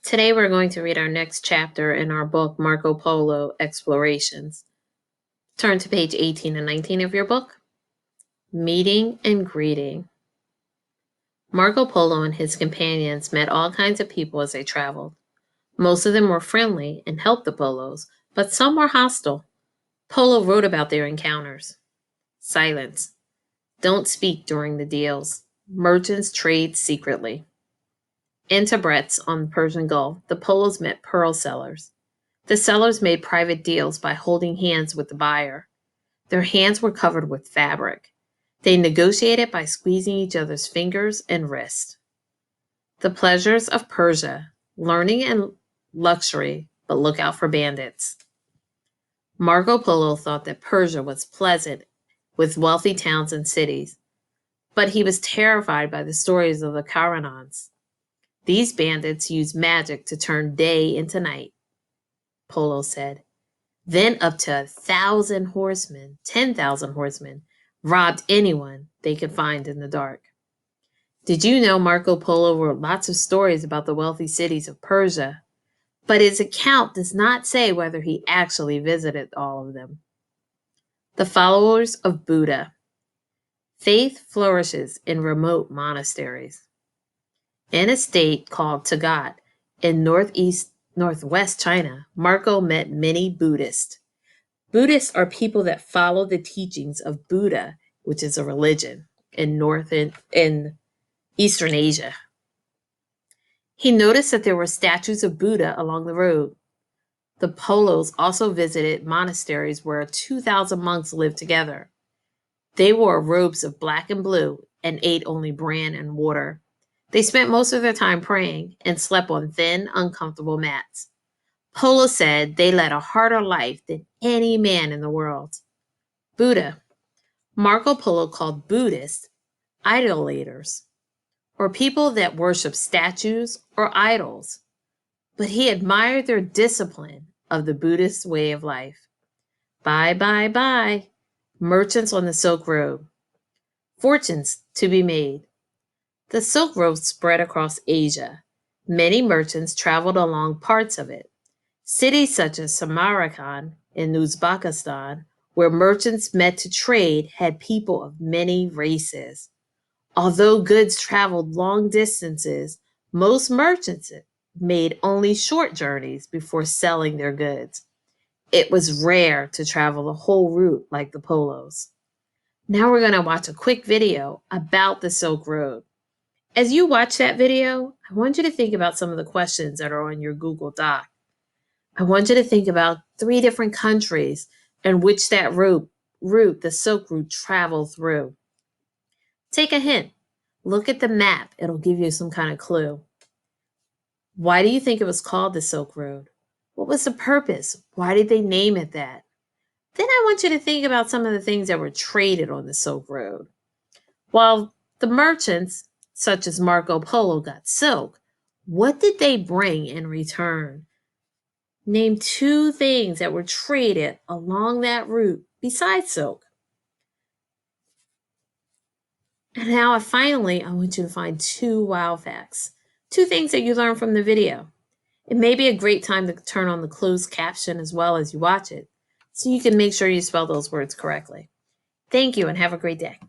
Today we're going to read our next chapter in our book, Marco Polo Explorations. Turn to page 18 and 19 of your book. Meeting and Greeting. Marco Polo and his companions met all kinds of people as they traveled. Most of them were friendly and helped the Polos, but some were hostile. Polo wrote about their encounters. Silence. Don't speak during the deals. Merchants trade secretly. In Tabrets on the Persian Gulf, the Polos met pearl sellers. The sellers made private deals by holding hands with the buyer. Their hands were covered with fabric. They negotiated by squeezing each other's fingers and wrists. The pleasures of Persia, learning and luxury, but look out for bandits. Marco Polo thought that Persia was pleasant with wealthy towns and cities, but he was terrified by the stories of the Karanans. These bandits used magic to turn day into night, Polo said. Then up to 1,000 horsemen, 10,000 horsemen, robbed anyone they could find in the dark. Did you know Marco Polo wrote lots of stories about the wealthy cities of Persia, but his account does not say whether he actually visited all of them. The followers of Buddha. Faith flourishes in remote monasteries. In a state called Tagat in northwest China, Marco met many Buddhists. Buddhists are people that follow the teachings of Buddha, which is a religion in Eastern Asia. He noticed that there were statues of Buddha along the road. The Polos also visited monasteries where 2,000 monks lived together. They wore robes of black and blue and ate only bran and water. They spent most of their time praying and slept on thin, uncomfortable mats. Polo said they led a harder life than any man in the world. Buddha. Marco Polo called Buddhists idolaters, or people that worship statues or idols. But he admired their discipline of the Buddhist way of life. Bye, bye, bye. Merchants on the Silk Road. Fortunes to be made. The Silk Road spread across Asia. Many merchants traveled along parts of it. Cities such as Samarkand in Uzbekistan, where merchants met to trade, had people of many races. Although goods traveled long distances, most merchants made only short journeys before selling their goods. It was rare to travel the whole route like the Polos. Now we're going to watch a quick video about the Silk Road. As you watch that video, I want you to think about some of the questions that are on your Google Doc. I want you to think about 3 different countries in which that route, the Silk Route, traveled through. Take a hint. Look at the map. It'll give you some kind of clue. Why do you think it was called the Silk Road? What was the purpose? Why did they name it that? Then I want you to think about some of the things that were traded on the Silk Road. While the merchants, such as Marco Polo, got silk, what did they bring in return? Name 2 things that were traded along that route besides silk. And now finally, I want you to find 2 wow facts, 2 things that you learned from the video. It may be a great time to turn on the closed caption as well as you watch it, so you can make sure you spell those words correctly. Thank you and have a great day.